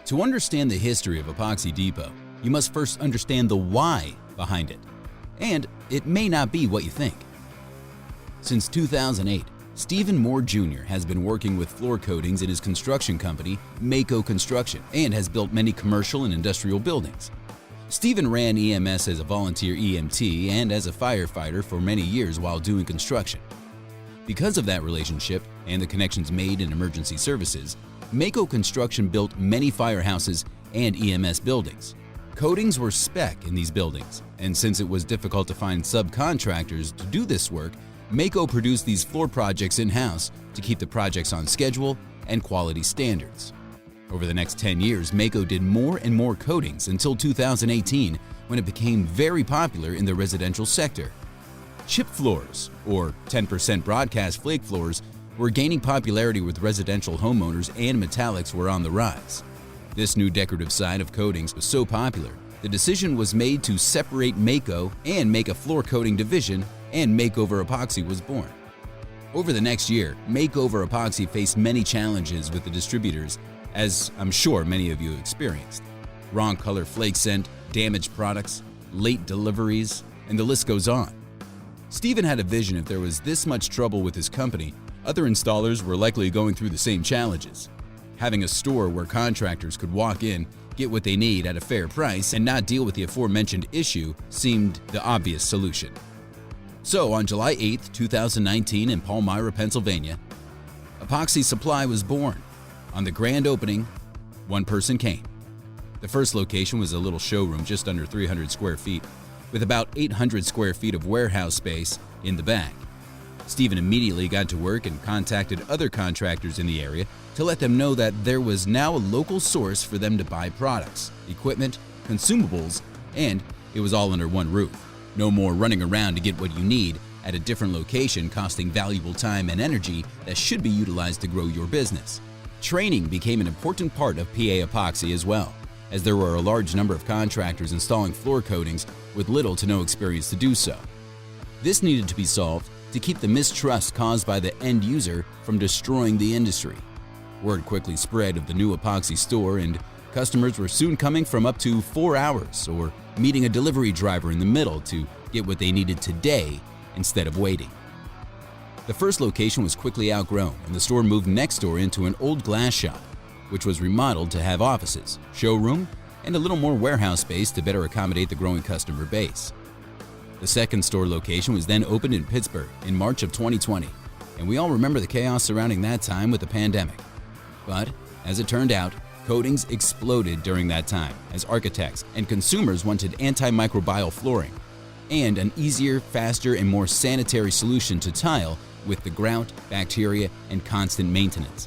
To understand the history of Epoxy Depot, you must first understand the why behind it. And it may not be what you think. Since 2008, Stephen Moore Jr. has been working with floor coatings in his construction company, Mako Construction, and has built many commercial and industrial buildings. Stephen ran EMS as a volunteer EMT and as a firefighter for many years while doing construction. Because of that relationship and the connections made in emergency services, Mako Construction built many firehouses and EMS buildings. Coatings were spec in these buildings, and since it was difficult to find subcontractors to do this work, Mako produced these floor projects in-house to keep the projects on schedule and quality standards. Over the next 10 years, Mako did more and more coatings until 2018, when it became very popular in the residential sector. Chip floors, or 10% broadcast flake floors, were gaining popularity with residential homeowners, and metallics were on the rise. This new decorative side of coatings was so popular, the decision was made to separate Mako and make a floor coating division, and Makeover Epoxy was born. Over the next year, Makeover Epoxy faced many challenges with the distributors, as I'm sure many of you have experienced. Wrong color flake scent, damaged products, late deliveries, and the list goes on. Stephen had a vision: if there was this much trouble with his company, other installers were likely going through the same challenges. Having a store where contractors could walk in, get what they need at a fair price, and not deal with the aforementioned issue seemed the obvious solution. So on July 8, 2019 in Palmyra, Pennsylvania, Epoxy Supply was born. On the grand opening, one person came. The first location was a little showroom just under 300 square feet, with about 800 square feet of warehouse space in the back. Stephen immediately got to work and contacted other contractors in the area to let them know that there was now a local source for them to buy products, equipment, consumables, and it was all under one roof. No more running around to get what you need at a different location, costing valuable time and energy that should be utilized to grow your business. Training became an important part of PA Epoxy as well, as there were a large number of contractors installing floor coatings with little to no experience to do so. This needed to be solved to keep the mistrust caused by the end user from destroying the industry. Word quickly spread of the new epoxy store, and customers were soon coming from up to 4 hours or meeting a delivery driver in the middle to get what they needed today instead of waiting. The first location was quickly outgrown, and the store moved next door into an old glass shop, which was remodeled to have offices, showroom, and a little more warehouse space to better accommodate the growing customer base. The second store location was then opened in Pittsburgh in March of 2020, and we all remember the chaos surrounding that time with the pandemic. But, as it turned out, coatings exploded during that time as architects and consumers wanted antimicrobial flooring and an easier, faster, and more sanitary solution to tile with the grout, bacteria, and constant maintenance.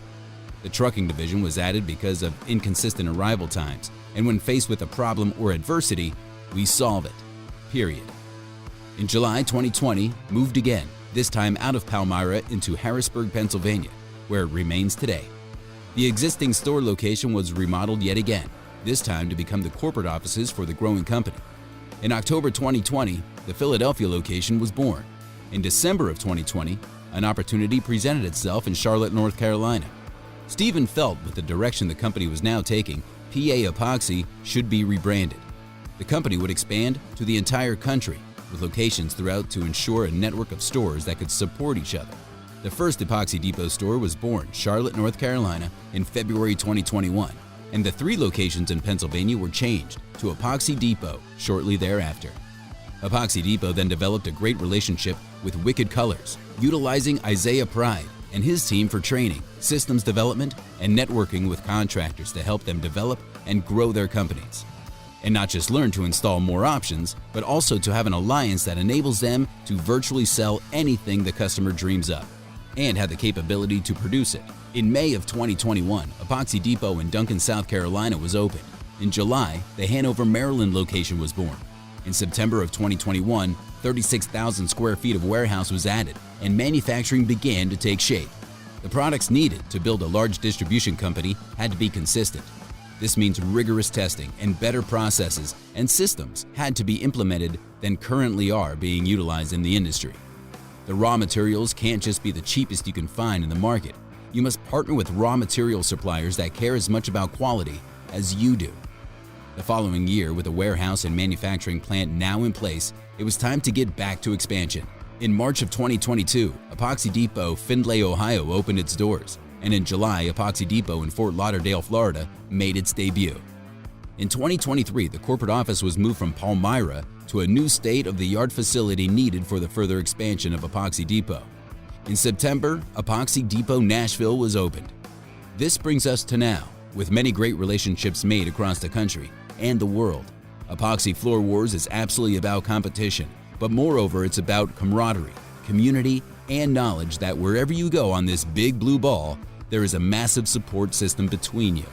The trucking division was added because of inconsistent arrival times, and when faced with a problem or adversity, we solve it. Period. In July 2020, moved again, this time out of Palmyra into Harrisburg, Pennsylvania, where it remains today. The existing store location was remodeled yet again, this time to become the corporate offices for the growing company. In October 2020, the Philadelphia location was born. In December of 2020, an opportunity presented itself in Charlotte, North Carolina. Stephen felt with the direction the company was now taking, PA Epoxy should be rebranded. The company would expand to the entire country, with locations throughout to ensure a network of stores that could support each other. The first Epoxy Depot store was born Charlotte, North Carolina in February 2021, and the 3 locations in Pennsylvania were changed to Epoxy Depot shortly thereafter. Epoxy Depot then developed a great relationship with Wicked Colors, utilizing Isaiah Pride and his team for training, systems development, and networking with contractors to help them develop and grow their companies. And not just learn to install more options, but also to have an alliance that enables them to virtually sell anything the customer dreams of and have the capability to produce it. In May of 2021, Epoxy Depot in Duncan, South Carolina was opened. In July, the Hanover, Maryland location was born. In September of 2021, 36,000 square feet of warehouse was added, and manufacturing began to take shape. The products needed to build a large distribution company had to be consistent. This means rigorous testing and better processes and systems had to be implemented than currently are being utilized in the industry. The raw materials can't just be the cheapest you can find in the market. You must partner with raw material suppliers that care as much about quality as you do. The following year, with a warehouse and manufacturing plant now in place, it was time to get back to expansion. In March of 2022, Epoxy Depot Findlay, Ohio opened its doors, and in July, Epoxy Depot in Fort Lauderdale, Florida made its debut. In 2023, the corporate office was moved from Palmyra to a new state-of-the-art facility needed for the further expansion of Epoxy Depot. In September, Epoxy Depot Nashville was opened. This brings us to now, with many great relationships made across the country and the world. Epoxy Floor Wars is absolutely about competition, but moreover, it's about camaraderie, community, and knowledge that wherever you go on this big blue ball, there is a massive support system between you.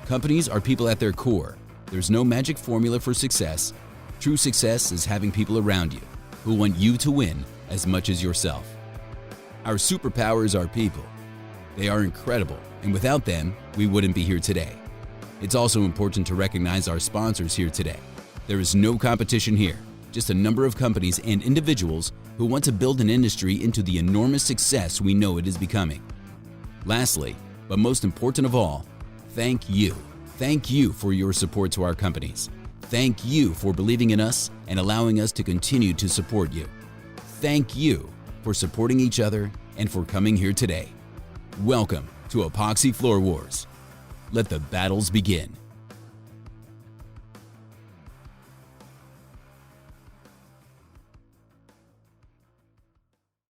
Companies are people at their core. There's no magic formula for success. True success is having people around you who want you to win as much as yourself. Our superpowers are people. They are incredible, and without them, we wouldn't be here today. It's also important to recognize our sponsors here today. There is no competition here, just a number of companies and individuals who want to build an industry into the enormous success we know it is becoming. Lastly, but most important of all, thank you. Thank you for your support to our companies. Thank you for believing in us and allowing us to continue to support you. Thank you for supporting each other and for coming here today. Welcome to Epoxy Floor Wars. Let the battles begin.